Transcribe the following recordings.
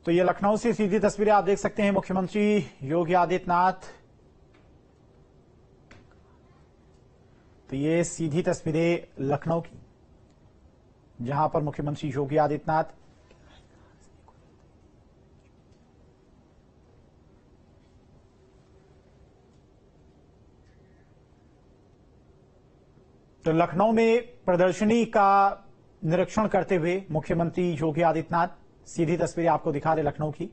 तो ये लखनऊ से सीधी तस्वीरें आप देख सकते हैं। मुख्यमंत्री योगी आदित्यनाथ, तो ये सीधी तस्वीरें लखनऊ की, जहां पर मुख्यमंत्री योगी आदित्यनाथ तो लखनऊ में प्रदर्शनी का निरीक्षण करते हुए मुख्यमंत्री योगी आदित्यनाथ, सीधी तस्वीरें आपको दिखा रहे लखनऊ की।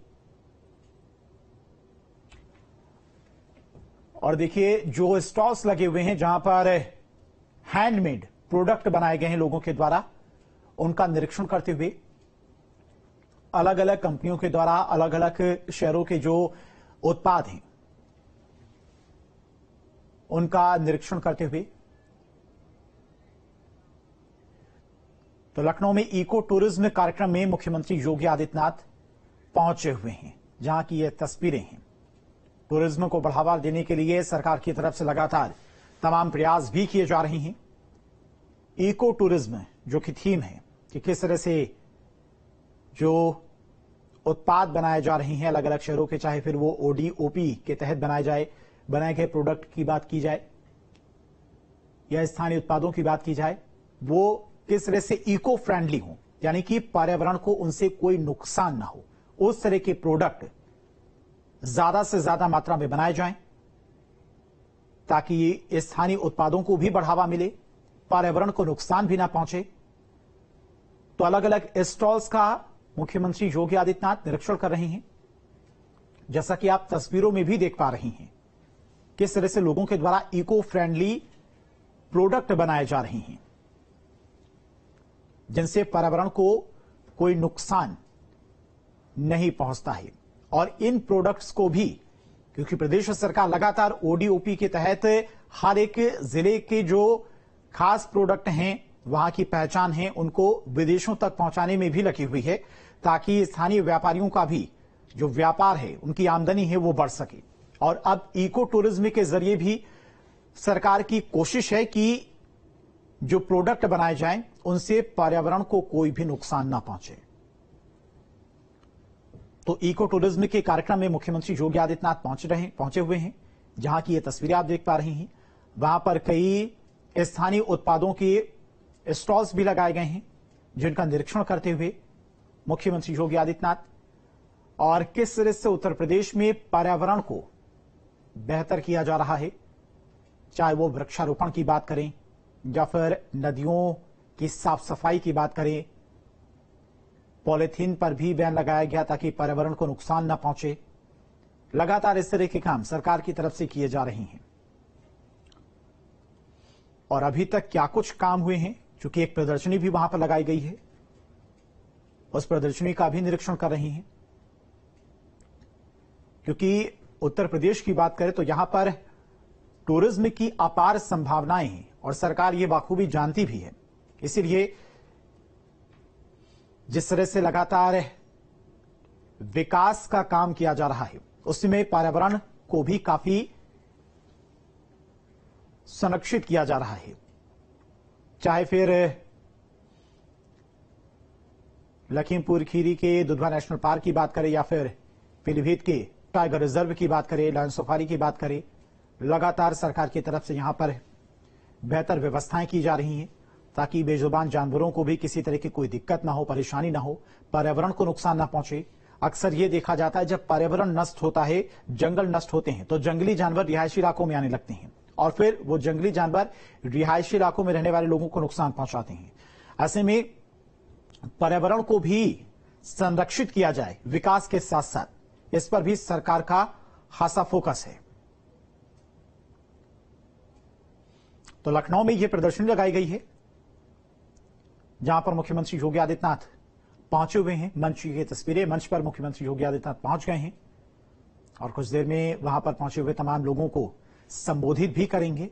और देखिए जो स्टॉल्स लगे हुए हैं जहां पर हैंडमेड प्रोडक्ट बनाए गए हैं लोगों के द्वारा, उनका निरीक्षण करते हुए अलग अलग कंपनियों के द्वारा अलग अलग शहरों के जो उत्पाद हैं उनका निरीक्षण करते हुए तो लखनऊ में इको टूरिज्म कार्यक्रम में मुख्यमंत्री योगी आदित्यनाथ पहुंचे हुए हैं, जहां की ये तस्वीरें हैं। टूरिज्म को बढ़ावा देने के लिए सरकार की तरफ से लगातार तमाम प्रयास भी किए जा रहे हैं। इको टूरिज्म जो कि थीम है कि किस तरह से जो उत्पाद बनाए जा रहे हैं अलग अलग शहरों के, चाहे फिर वो ODOP के तहत बनाए गए प्रोडक्ट की बात की जाए या स्थानीय उत्पादों की बात की जाए, वो किस तरह से इको फ्रेंडली हो, यानी कि पर्यावरण को उनसे कोई नुकसान ना हो, उस तरह के प्रोडक्ट ज्यादा से ज्यादा मात्रा में बनाए जाएं ताकि स्थानीय उत्पादों को भी बढ़ावा मिले, पर्यावरण को नुकसान भी ना पहुंचे। तो अलग अलग स्टॉल्स का मुख्यमंत्री योगी आदित्यनाथ निरीक्षण कर रहे हैं, जैसा कि आप तस्वीरों में भी देख पा रहे हैं किस तरह से लोगों के द्वारा इको फ्रेंडली प्रोडक्ट बनाए जा रहे हैं जिनसे पर्यावरण को कोई नुकसान नहीं पहुंचता है। और इन प्रोडक्ट्स को भी, क्योंकि प्रदेश सरकार लगातार ODOP के तहत हर एक जिले के जो खास प्रोडक्ट हैं, वहां की पहचान है, उनको विदेशों तक पहुंचाने में भी लगी हुई है ताकि स्थानीय व्यापारियों का भी जो व्यापार है, उनकी आमदनी है, वो बढ़ सके। और अब इको टूरिज्म के जरिए भी सरकार की कोशिश है कि जो प्रोडक्ट बनाए जाएं उनसे पर्यावरण को कोई भी नुकसान ना पहुंचे। तो इको टूरिज्म के कार्यक्रम में मुख्यमंत्री योगी आदित्यनाथ पहुंचे हुए हैं, जहां की ये तस्वीरें आप देख पा रहे हैं। वहां पर कई स्थानीय उत्पादों के स्टॉल्स भी लगाए गए हैं जिनका निरीक्षण करते हुए मुख्यमंत्री योगी आदित्यनाथ और किस तरह से उत्तर प्रदेश में पर्यावरण को बेहतर किया जा रहा है, चाहे वो वृक्षारोपण की बात करें या फिर नदियों की साफ सफाई की बात करें। पॉलीथीन पर भी बैन लगाया गया ताकि पर्यावरण को नुकसान न पहुंचे। लगातार इस तरह के काम सरकार की तरफ से किए जा रहे हैं। और अभी तक क्या कुछ काम हुए हैं, चूंकि एक प्रदर्शनी भी वहां पर लगाई गई है, उस प्रदर्शनी का भी निरीक्षण कर रहे हैं। क्योंकि उत्तर प्रदेश की बात करें तो यहां पर टूरिज्म की अपार संभावनाएं हैं और सरकार ये बाखूबी जानती भी है। इसीलिए जिस तरह से लगातार विकास का काम किया जा रहा है, उसमें पर्यावरण को भी काफी संरक्षित किया जा रहा है। चाहे फिर लखीमपुर खीरी के दुधवा नेशनल पार्क की बात करें या फिर पीलीभीत के टाइगर रिजर्व की बात करें, लायन सफारी की बात करें, लगातार सरकार की तरफ से यहां पर बेहतर व्यवस्थाएं की जा रही हैं ताकि बेजुबान जानवरों को भी किसी तरह की कोई दिक्कत ना हो, परेशानी ना हो, पर्यावरण को नुकसान ना पहुंचे। अक्सर ये देखा जाता है जब पर्यावरण नष्ट होता है, जंगल नष्ट होते हैं, तो जंगली जानवर रिहायशी इलाकों में आने लगते हैं और फिर वो जंगली जानवर रिहायशी इलाकों में रहने वाले लोगों को नुकसान पहुंचाते हैं। ऐसे में पर्यावरण को भी संरक्षित किया जाए विकास के साथ साथ, इस पर भी सरकार का खासा फोकस है। तो लखनऊ में यह प्रदर्शनी लगाई गई है जहां पर मुख्यमंत्री योगी आदित्यनाथ पहुंचे हुए हैं। मंच की तस्वीरें, मंच पर मुख्यमंत्री योगी आदित्यनाथ पहुंच गए हैं और कुछ देर में वहां पर पहुंचे हुए तमाम लोगों को संबोधित भी करेंगे।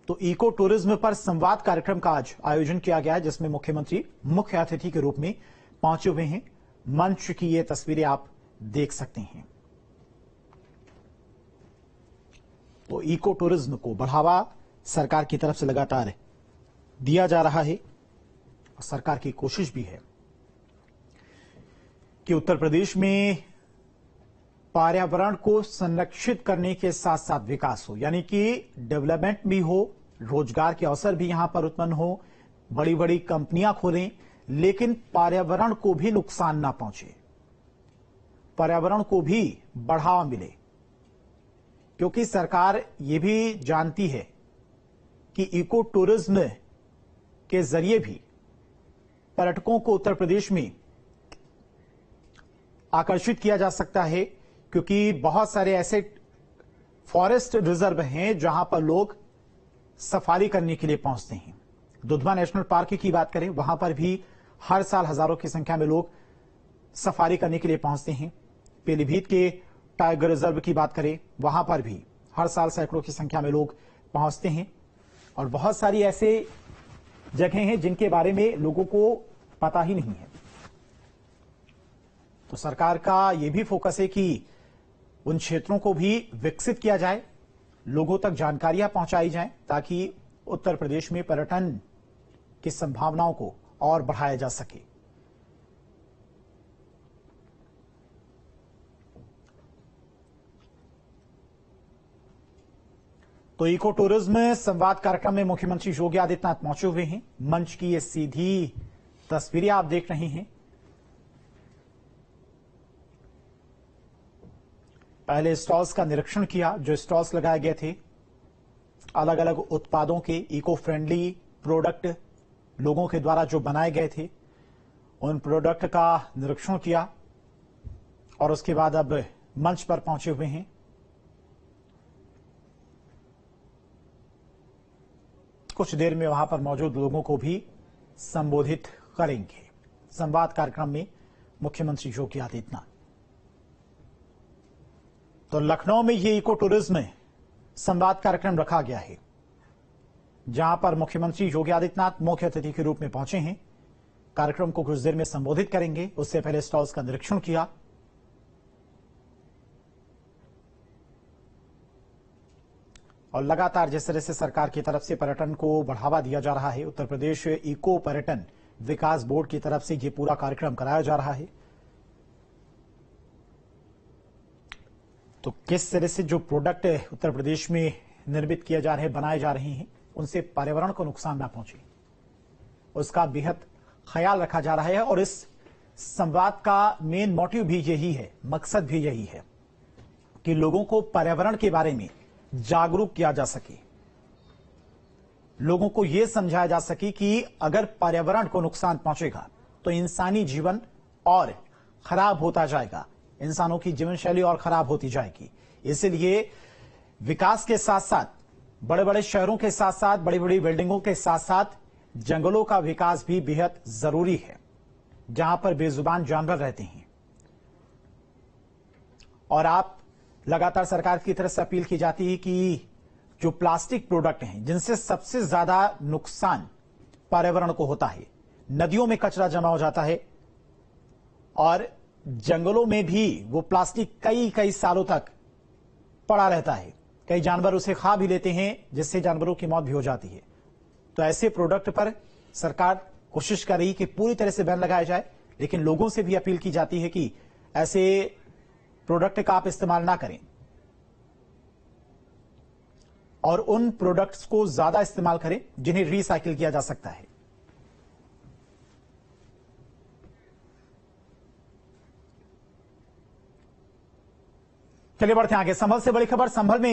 तो इको टूरिज्म पर संवाद कार्यक्रम का आज आयोजन किया गया है जिसमें मुख्यमंत्री मुख्य अतिथि के रूप में पहुंचे हुए हैं। मंच की ये तस्वीरें आप देख सकते हैं। तो इको टूरिज्म को बढ़ावा सरकार की तरफ से लगातार दिया जा रहा है और सरकार की कोशिश भी है कि उत्तर प्रदेश में पर्यावरण को संरक्षित करने के साथ साथ विकास हो, यानी कि डेवलपमेंट भी हो, रोजगार के अवसर भी यहां पर उत्पन्न हो, बड़ी बड़ी कंपनियां खोलें, लेकिन पर्यावरण को भी नुकसान ना पहुंचे, पर्यावरण को भी बढ़ावा मिले। क्योंकि सरकार ये भी जानती है कि इको टूरिज्म के जरिए भी पर्यटकों को उत्तर प्रदेश में आकर्षित किया जा सकता है, क्योंकि बहुत सारे ऐसे फॉरेस्ट रिजर्व हैं जहां पर लोग सफारी करने के लिए पहुंचते हैं। दुधवा नेशनल पार्क की बात करें, वहां पर भी हर साल हजारों की संख्या में लोग सफारी करने के लिए पहुंचते हैं। पीलीभीत के टाइगर रिजर्व की बात करें, वहां पर भी हर साल सैकड़ों की संख्या में लोग पहुंचते हैं। और बहुत सारी ऐसे जगह हैं जिनके बारे में लोगों को पता ही नहीं है। तो सरकार का यह भी फोकस है कि उन क्षेत्रों को भी विकसित किया जाए, लोगों तक जानकारियां पहुंचाई जाएं, ताकि उत्तर प्रदेश में पर्यटन की संभावनाओं को और बढ़ाया जा सके। तो इको टूरिज्म संवाद कार्यक्रम में मुख्यमंत्री योगी आदित्यनाथ पहुंचे हुए हैं। मंच की ये सीधी तस्वीरें आप देख रहे हैं। पहले स्टॉल्स का निरीक्षण किया, जो स्टॉल्स लगाए गए थे, अलग अलग उत्पादों के इको फ्रेंडली प्रोडक्ट लोगों के द्वारा जो बनाए गए थे, उन प्रोडक्ट का निरीक्षण किया और उसके बाद अब मंच पर पहुंचे हुए हैं। कुछ देर में वहां पर मौजूद लोगों को भी संबोधित करेंगे। संवाद कार्यक्रम में मुख्यमंत्री योगी आदित्यनाथ। तो लखनऊ में ये इको टूरिज्म संवाद कार्यक्रम रखा गया है, जहां पर मुख्यमंत्री योगी आदित्यनाथ मुख्य अतिथि के रूप में पहुंचे हैं। कार्यक्रम को कुछ देर में संबोधित करेंगे। उससे पहले स्टॉल्स का निरीक्षण किया। और लगातार जिस तरह से सरकार की तरफ से पर्यटन को बढ़ावा दिया जा रहा है, उत्तर प्रदेश इको पर्यटन विकास बोर्ड की तरफ से ये पूरा कार्यक्रम कराया जा रहा है। तो किस तरह से जो प्रोडक्ट उत्तर प्रदेश में निर्मित किए जा रहे हैं, बनाए जा रहे हैं, उनसे पर्यावरण को नुकसान ना पहुंचे, उसका बेहद ख्याल रखा जा रहा है। और इस संवाद का मेन मोटिव भी यही है, मकसद भी यही है कि लोगों को पर्यावरण के बारे में जागरूक किया जा सके, लोगों को यह समझाया जा सके कि अगर पर्यावरण को नुकसान पहुंचेगा तो इंसानी जीवन और खराब होता जाएगा, इंसानों की जीवन शैली और खराब होती जाएगी। इसलिए विकास के साथ साथ, बड़े बड़े शहरों के साथ साथ, बड़ी बड़ी बिल्डिंगों के साथ साथ जंगलों का विकास भी बेहद जरूरी है, जहां पर बेजुबान जानवर रहते हैं। और आप लगातार सरकार की तरफ से अपील की जाती है कि जो प्लास्टिक प्रोडक्ट हैं, जिनसे सबसे ज्यादा नुकसान पर्यावरण को होता है, नदियों में कचरा जमा हो जाता है और जंगलों में भी वो प्लास्टिक कई कई सालों तक पड़ा रहता है। कई जानवर उसे खा भी लेते हैं, जिससे जानवरों की मौत भी हो जाती है। तो ऐसे प्रोडक्ट पर सरकार कोशिश कर रही है कि पूरी तरह से बैन लगाया जाए, लेकिन लोगों से भी अपील की जाती है कि ऐसे प्रोडक्ट का आप इस्तेमाल ना करें और उन प्रोडक्ट्स को ज्यादा इस्तेमाल करें जिन्हें रिसाइकिल किया जा सकता है। चलिए बढ़ते हैं आगे। संभल से बड़ी खबर। संभल में